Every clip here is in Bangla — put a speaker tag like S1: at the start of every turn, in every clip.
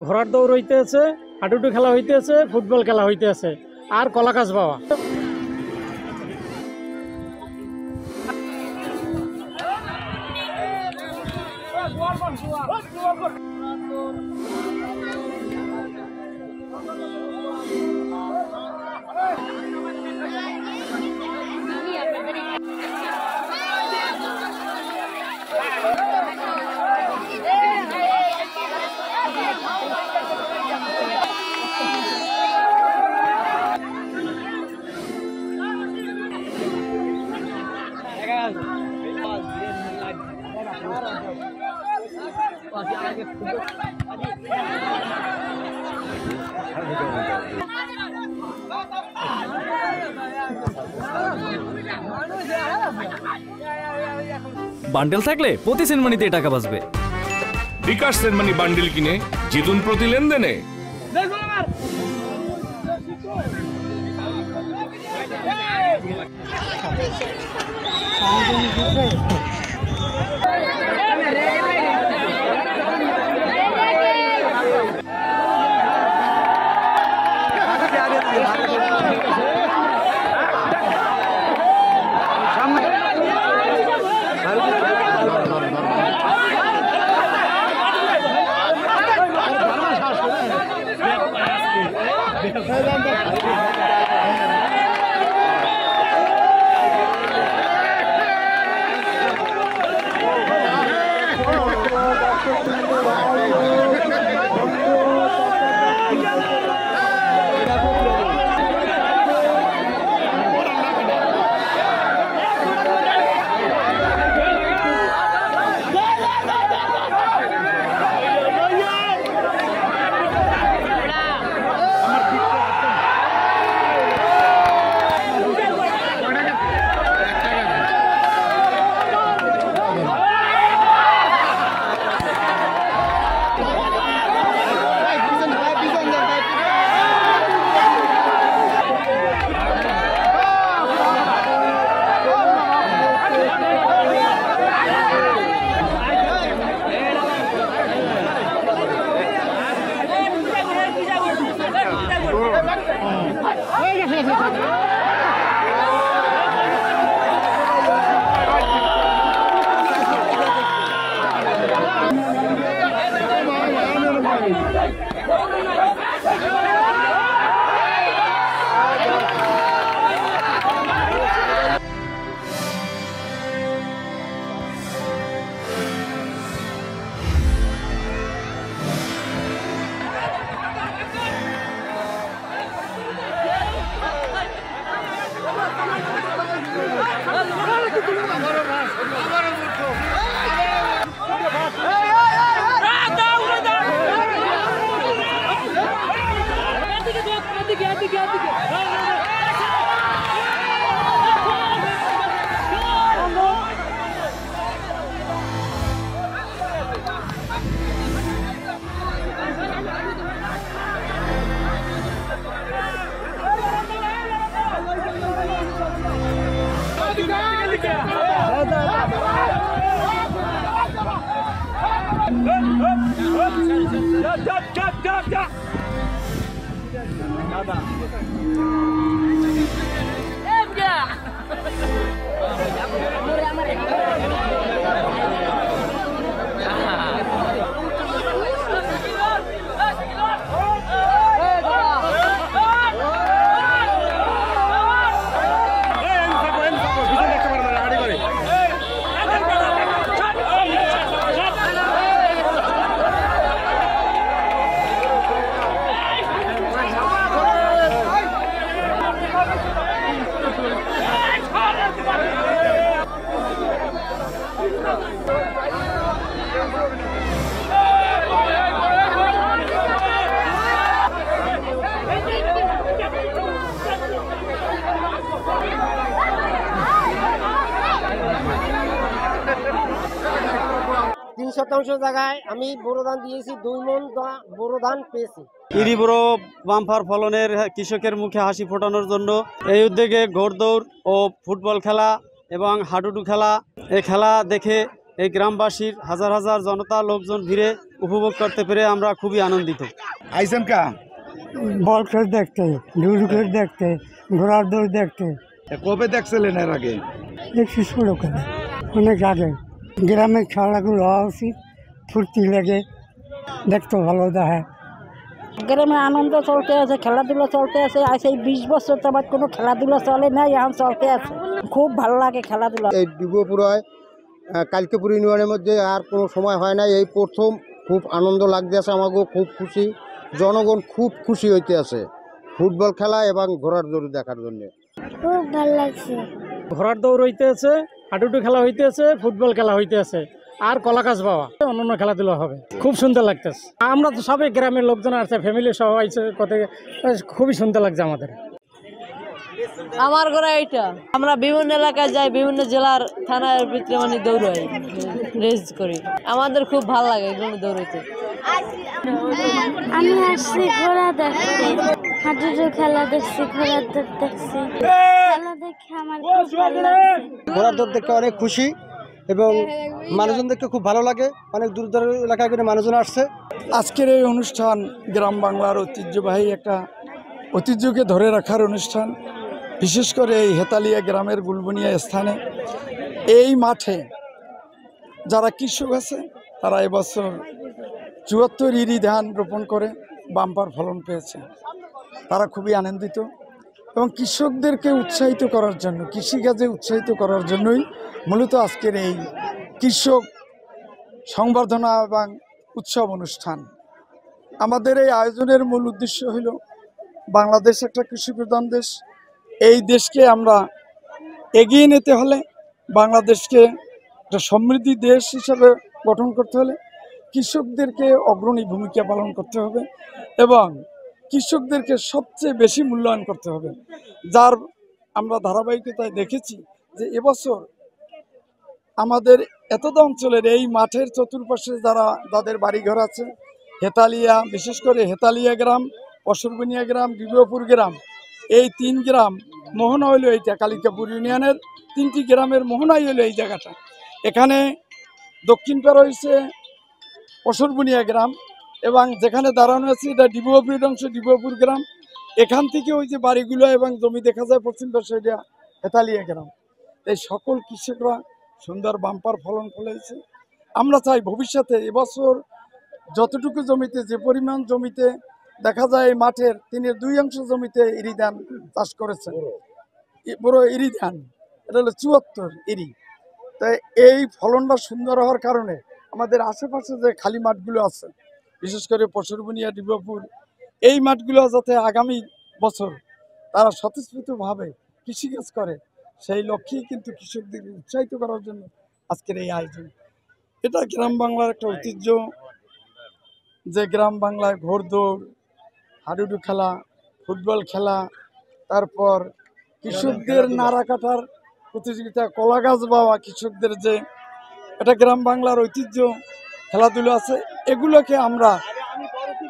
S1: ঘোড়ার দৌড় হইতেছে, হাডুডু খেলা হইতেছে, ফুটবল খেলা হইতেছে, আর কলাকাজ বাওয়া।
S2: বান্ডেল থাকলে প্রতি সেনমানিতে টাকা বাঁচবে।
S3: বিকাশ সেনমানি বান্ডেল কিনে জিতুন প্রতি লেনদেনে।
S1: শতাংশ জায়গায় আমি বোরো ধান দিয়েছি, 2 মণ বোরো ধান পেয়েছি।
S4: ইরিবোরো বাম্পার ফলনের কৃষকের মুখে হাসি ফোটানোর জন্য এই উদ্যোগে ঘোড়দৌড় ও ফুটবল খেলা এবং হাডুডু খেলা, এই খেলা দেখে এই গ্রামবাসীর হাজার হাজার জনতা লোকজন ভিড়ে উপভোগ করতে পেরে আমরা খুবই আনন্দিত।
S5: আইসেন কা
S6: বল খেল দেখতে, লুডো খেল দেখতে, ঘোড়ার দৌড় দেখতে।
S5: কবে দেখছিলেন এর আগে?
S6: দেখছি ছোটোখানে, অনেক আগে। গ্রামের খেলাগুলো হওয়া উচিত, ফুর্তি লাগে, দেখতে ভালো দেখে।
S7: গ্রামে আনন্দ চলতে আছে, খেলাধুলা চলতে আছে। আজ এই 20 বছর তো আমার কোনো খেলাধুলা চলে নাই, এখন চলতে আছে। খুব ভালো লাগে খেলাধুলা।
S8: এই ডিবপুরায় কালকেপুর ইউনিয়নের মধ্যে আর কোনো সময় হয় না, এই প্রথম। খুব আনন্দ লাগতেছে আমাকেও, খুব খুশি। জনগণ খুব খুশি হইতে আছে ফুটবল খেলা এবং ঘোড়ার দৌড় দেখার জন্য।
S7: খুব ভালো লাগছে।
S1: ঘোড়ার দৌড় হইতে আছে, হাডুডু খেলা হইতে আছে, ফুটবল খেলা হইতে আছে, আর কলাকাজ বাবা অন্যান্য খেলাধুলা হবে। খুব সুন্দর লাগতেছে। আমরা তো সবাই গ্রামের লোকজন আছে, ফ্যামিলি সহ আইছে, কত খুবই সুন্দর লাগছে আমাদের।
S9: আমার ঘরে এইটা, আমরা বিভিন্ন এলাকায় যাই, বিভিন্ন জেলার থানার ভিতরে মানে দৌড়াই, রেস করি। আমাদের খুব ভালো লাগে এগুলো দৌড়াইতে।
S7: আমি আসছি ঘোড়া দেখতে, হাডুডু খেলা দেখছি, ঘোড়ার দৌড় দেখছি। খেলা দেখে আমার খুব ভালো লাগছে।
S8: ঘোড়ার দৌড় দেখতে অনেক খুশি এবং মানুষজন দেখতে খুব ভালো লাগে। অনেক দূর দূর এলাকায় করে মানুষজন আসছে।
S6: আজকের এই অনুষ্ঠান গ্রাম বাংলার ঐতিহ্যবাহী একটা ঐতিহ্যকে ধরে রাখার অনুষ্ঠান। বিশেষ করে এই হেতালিয়া গ্রামের গুলবনিয়া স্থানে এই মাঠে যারা কৃষক আছে তারা এবছর ৭৪ ইরি ধান রোপণ করে বাম্পার ফলন পেয়েছে। তারা খুবই আনন্দিত এবং কৃষকদেরকে উৎসাহিত করার জন্য, কৃষিকাজে উৎসাহিত করার জন্যই মূলত আজকের এই কৃষক সংবর্ধনা এবং উৎসব অনুষ্ঠান। আমাদের এই আয়োজনের মূল উদ্দেশ্য হলো বাংলাদেশ একটা কৃষিপ্রধান দেশ। এই দেশকে আমরা এগিয়ে নিতে হলে, বাংলাদেশকে একটা সমৃদ্ধি দেশ হিসেবে গঠন করতে হলে কৃষকদেরকে অগ্রণী ভূমিকা পালন করতে হবে এবং কৃষকদেরকে সবচেয়ে বেশি মূল্যায়ন করতে হবে। যার আমরা ধারাবাহিকতায় দেখেছি যে এবছর আমাদের এতদ অঞ্চলের এই মাঠের চতুর্পাশে যাদের বাড়িঘর আছে, হেতালিয়া, বিশেষ করে হেতালিয়া গ্রাম, অসুরবনিয়া গ্রাম, ডিবিওপুর গ্রাম, এই 3 গ্রাম মোহনা হইল এইটা। কালিকাপুর ইউনিয়নের 3টি গ্রামের মোহনাই হইল এই জায়গাটা। এখানে দক্ষিণ পাড় হয়েছে অসুরবনিয়া গ্রাম এবং যেখানে দাঁড়ানো আছে এটা ডিবিওপুরের অংশ, ডিবিওপুর গ্রাম। এখান থেকে ওই যে বাড়িগুলো এবং জমি দেখা যায় পশ্চিম পাশে, এটা হেতালিয়া গ্রাম। এই সকল কৃষকরা সুন্দর বাম্পার ফলন ফলেছে। আমরা চাই ভবিষ্যতে এবছর যতটুকু জমিতে, যে পরিমাণ জমিতে দেখা যায় এই মাঠের 3/2 জমিতে ইরি ধান চাষ করেছে, বড় ইরি ধান, এটা হলো 74 ইরি। তাই এই ফলনটা সুন্দর হওয়ার কারণে আমাদের আশেপাশে যে খালি মাঠগুলো আছে, বিশেষ করে পশুরবনিয়া, ডিবিওপুর, এই মাঠগুলো যাতে আগামী বছর তারা স্বতঃস্ফূর্তভাবে কৃষিকাজ করে, সেই লক্ষ্যেই কিন্তু কৃষকদেরকে উৎসাহিত করার জন্য আজকের এই আয়োজন। এটা গ্রাম বাংলার একটা ঐতিহ্য যে গ্রাম বাংলায় ঘোড়দৌড়, হাডুডু খেলা, ফুটবল খেলা, তারপর কৃষকদের নাড়া কাটার প্রতিযোগিতা, কলা গাছ বাওয়া, কৃষকদের যে এটা গ্রাম বাংলার ঐতিহ্য খেলাধুলা আছে, এগুলোকে আমরা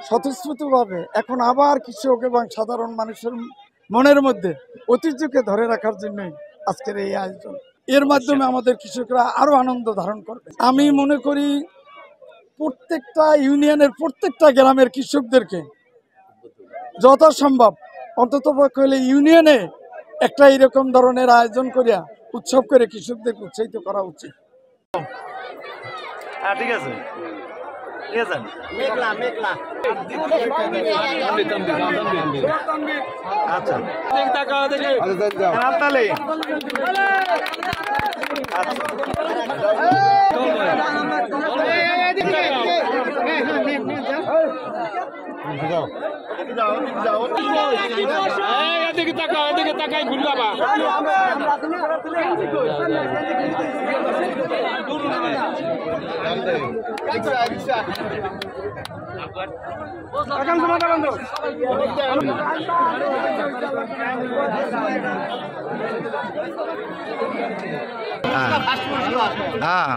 S6: স্বতঃস্ফূর্তভাবে এখন আবার কৃষক এবং সাধারণ মানুষের মনের মধ্যে ঐতিহ্যকে ধরে রাখার জন্যই আজকের এই আয়োজন। এর মাধ্যমে আমাদের কৃষকরা আরো আনন্দ ধারণ করবে। আমি মনে করি প্রত্যেকটা ইউনিয়নের, প্রত্যেকটা গ্রামের কৃষকদেরকে যথাসম্ভব অন্ততপক্ষে হলে ইউনিয়নে একটা এরকম ধরনের আয়োজন করিয়া উৎসব করে কৃষকদেরকে উৎসাহিত করা উচিত।
S5: ঠিক আছে, ঠিক আছে। আচ্ছা, হ্যাঁ।